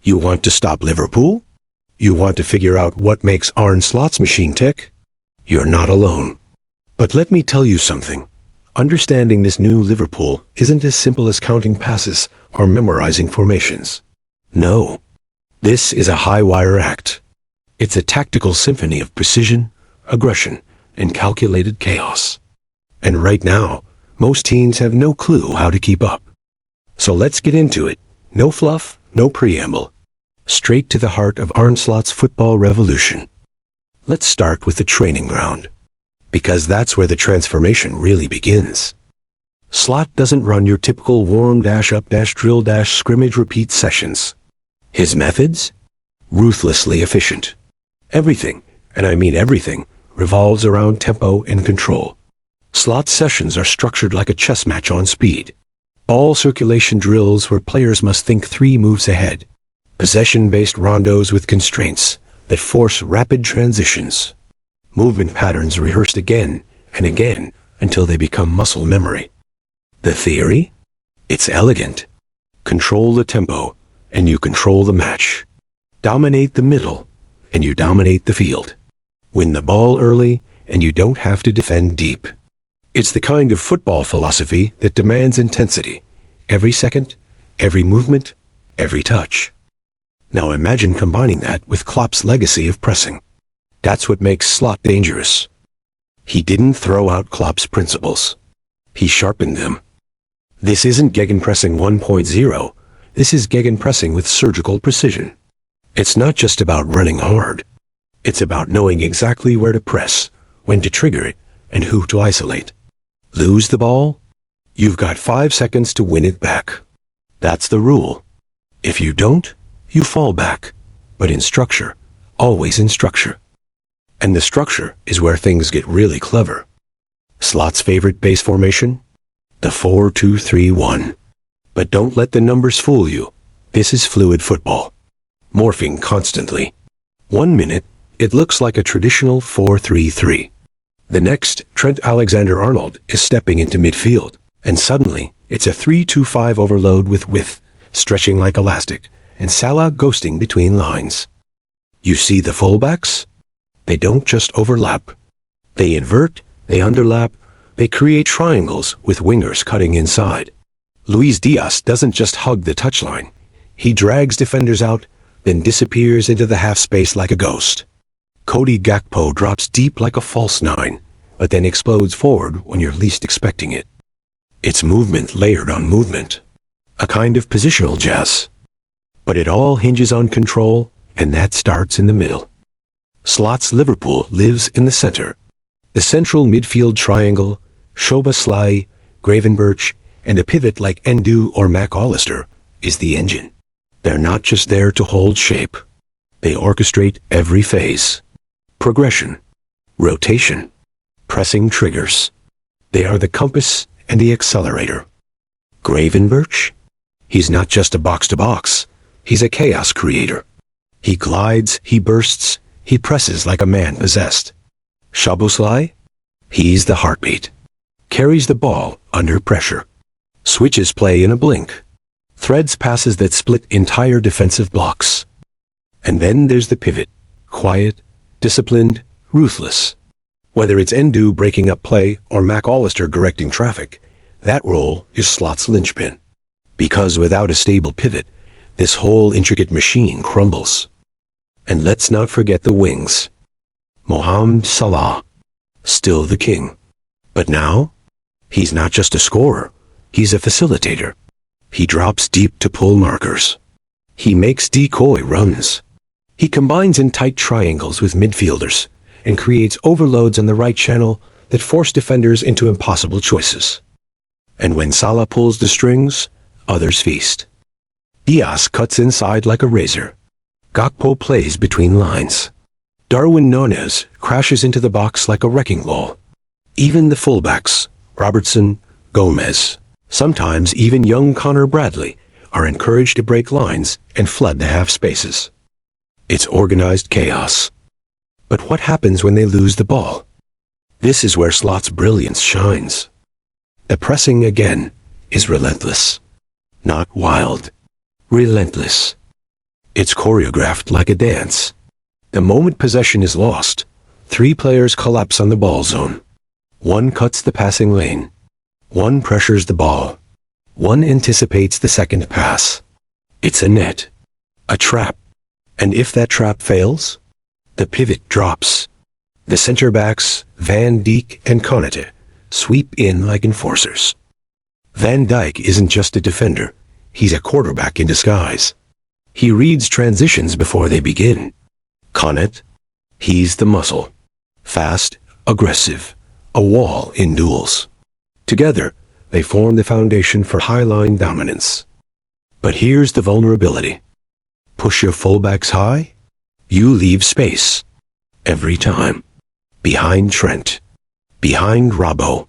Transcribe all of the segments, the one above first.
You want to stop Liverpool? You want to figure out what makes Arne Slot's machine tick? You're not alone. But let me tell you something. Understanding this new Liverpool isn't as simple as counting passes or memorizing formations. No. This is a high-wire act. It's a tactical symphony of precision, aggression, and calculated chaos. And right now, most teams have no clue how to keep up. So let's get into it. No fluff, no preamble. Straight to the heart of Arne Slot's football revolution. Let's start with the training ground, because that's where the transformation really begins. Slot doesn't run your typical warm-up-drill-scrimmage-repeat sessions. His methods? Ruthlessly efficient. Everything, and I mean everything, revolves around tempo and control. Slot sessions are structured like a chess match on speed. Ball circulation drills where players must think 3 moves ahead. Possession-based rondos with constraints that force rapid transitions. Movement patterns rehearsed again and again until they become muscle memory. The theory? It's elegant. Control the tempo, and you control the match. Dominate the middle, and you dominate the field. Win the ball early, and you don't have to defend deep. It's the kind of football philosophy that demands intensity. Every second, every movement, every touch. Now imagine combining that with Klopp's legacy of pressing. That's what makes Slot dangerous. He didn't throw out Klopp's principles. He sharpened them. This isn't gegenpressing 1.0. This is gegenpressing with surgical precision. It's not just about running hard. It's about knowing exactly where to press, when to trigger it, and who to isolate. Lose the ball? You've got 5 seconds to win it back. That's the rule. If you don't, you fall back. But in structure, always in structure. And the structure is where things get really clever. Slot's favorite base formation? The 4-2-3-1. But don't let the numbers fool you. This is fluid football. Morphing constantly. 1 minute, it looks like a traditional 4-3-3. The next, Trent Alexander-Arnold is stepping into midfield, and suddenly, it's a 3-2-5 overload with width, stretching like elastic, and Salah ghosting between lines. You see the fullbacks? They don't just overlap. They invert, they underlap, they create triangles with wingers cutting inside. Luis Diaz doesn't just hug the touchline. He drags defenders out, then disappears into the half space like a ghost. Cody Gakpo drops deep like a false 9, but then explodes forward when you're least expecting it. It's movement layered on movement. A kind of positional jazz. But it all hinges on control, and that starts in the middle. Slot's Liverpool lives in the center. The central midfield triangle, Szoboszlai, Gravenberch, and a pivot like Endu or McAllister, is the engine. They're not just there to hold shape. They orchestrate every phase. Progression, rotation, pressing triggers. They are the compass and the accelerator. Gravenberch? He's not just a box-to-box. He's a chaos creator. He glides, he bursts, he presses like a man possessed. Szoboszlai? He's the heartbeat. Carries the ball under pressure. Switches play in a blink. Threads passes that split entire defensive blocks. And then there's the pivot. Quiet, disciplined, ruthless. Whether it's Endu breaking up play or McAllister directing traffic, that role is Slot's linchpin. Because without a stable pivot, this whole intricate machine crumbles. And let's not forget the wings. Mohamed Salah, still the king. But now, he's not just a scorer, he's a facilitator. He drops deep to pull markers. He makes decoy runs. He combines in tight triangles with midfielders and creates overloads on the right channel that force defenders into impossible choices. And when Salah pulls the strings, others feast. Diaz cuts inside like a razor. Gakpo plays between lines. Darwin Núñez crashes into the box like a wrecking ball. Even the fullbacks, Robertson, Gomez, sometimes even young Connor Bradley, are encouraged to break lines and flood the half spaces. It's organized chaos. But what happens when they lose the ball? This is where Slot's brilliance shines. The pressing, again, is relentless. Not wild. Relentless. It's choreographed like a dance. The moment possession is lost, 3 players collapse on the ball zone. One cuts the passing lane. One pressures the ball. One anticipates the second pass. It's a net. A trap. And if that trap fails, the pivot drops. The center-backs, Van Dijk and Konate, sweep in like enforcers. Van Dijk isn't just a defender. He's a quarterback in disguise. He reads transitions before they begin. Konate, he's the muscle. Fast, aggressive, a wall in duels. Together, they form the foundation for high-line dominance. But here's the vulnerability. Push your fullbacks high, you leave space. Every time. Behind Trent. Behind Robbo.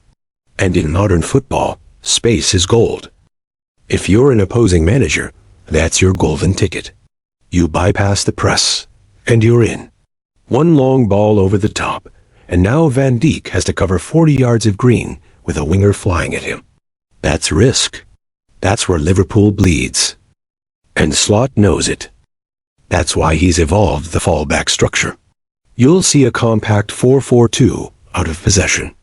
And in modern football, space is gold. If you're an opposing manager, that's your golden ticket. You bypass the press, and you're in. One long ball over the top, and now Van Dijk has to cover 40 yards of green with a winger flying at him. That's risk. That's where Liverpool bleeds. And Slot knows it. That's why he's evolved the fallback structure. You'll see a compact 4-4-2 out of possession.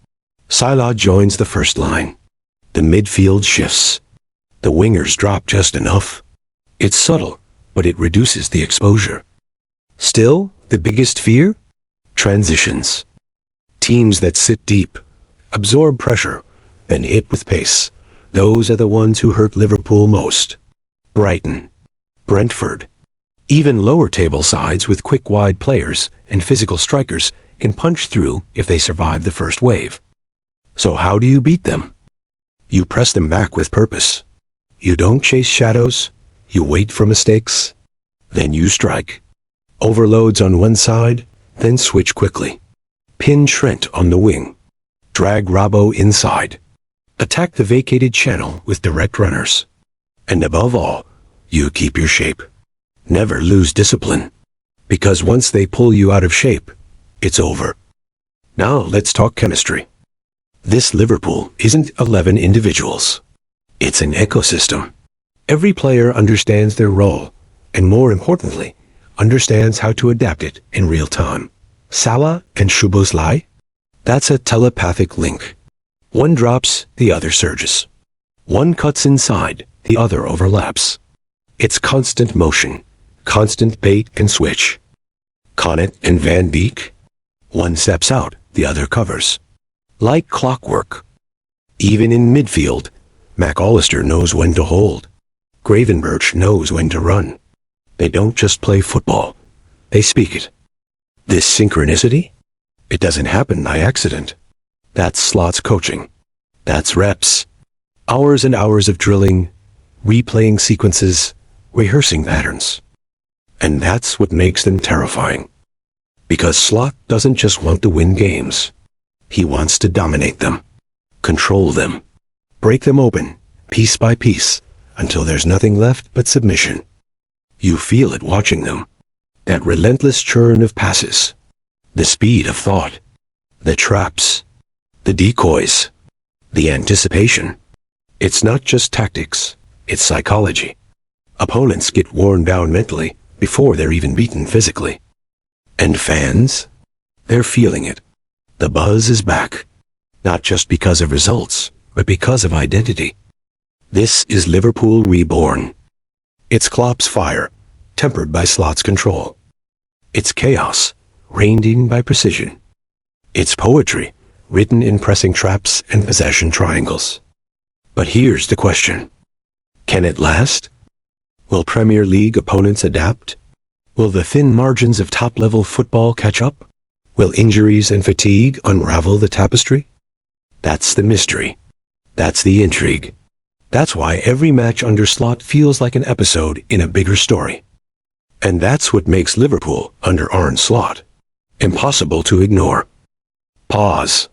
Salah joins the first line. The midfield shifts. The wingers drop just enough. It's subtle, but it reduces the exposure. Still, the biggest fear? Transitions. Teams that sit deep, absorb pressure, then hit with pace. Those are the ones who hurt Liverpool most. Brighton, Brentford, even lower table sides with quick wide players and physical strikers can punch through if they survive the first wave. So how do you beat them? You press them back with purpose. You don't chase shadows. You wait for mistakes. Then you strike. Overloads on one side, then switch quickly. Pin Trent on the wing. Drag Robbo inside. Attack the vacated channel with direct runners. And above all, you keep your shape. Never lose discipline. Because once they pull you out of shape, it's over. Now let's talk chemistry. This Liverpool isn't 11 individuals. It's an ecosystem. Every player understands their role, and more importantly, understands how to adapt it in real time. Salah and Szoboszlai? That's a telepathic link. One drops, the other surges. One cuts inside, the other overlaps. It's constant motion, constant bait and switch. Konate and Van Dijk? One steps out, the other covers. Like clockwork. Even in midfield, McAllister knows when to hold. Gravenberch knows when to run. They don't just play football. They speak it. This synchronicity? It doesn't happen by accident. That's Slot's coaching. That's reps. Hours and hours of drilling, replaying sequences, rehearsing patterns. And that's what makes them terrifying. Because Slot doesn't just want to win games. He wants to dominate them, control them, break them open, piece by piece, until there's nothing left but submission. You feel it watching them. That relentless churn of passes, the speed of thought, the traps, the decoys, the anticipation. It's not just tactics, it's psychology. Opponents get worn down mentally before they're even beaten physically. And fans? They're feeling it. The buzz is back. Not just because of results, but because of identity. This is Liverpool reborn. It's Klopp's fire, tempered by Slot's control. It's chaos, reined in by precision. It's poetry, written in pressing traps and possession triangles. But here's the question. Can it last? Will Premier League opponents adapt? Will the thin margins of top-level football catch up? Will injuries and fatigue unravel the tapestry? That's the mystery. That's the intrigue. That's why every match under Slot feels like an episode in a bigger story. And that's what makes Liverpool under Arne Slot impossible to ignore. Pause.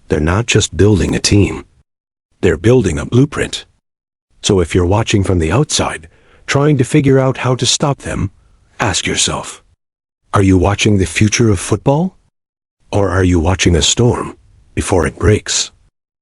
They're not just building a team. They're building a blueprint. So if you're watching from the outside, trying to figure out how to stop them, ask yourself, are you watching the future of football? Or are you watching a storm before it breaks?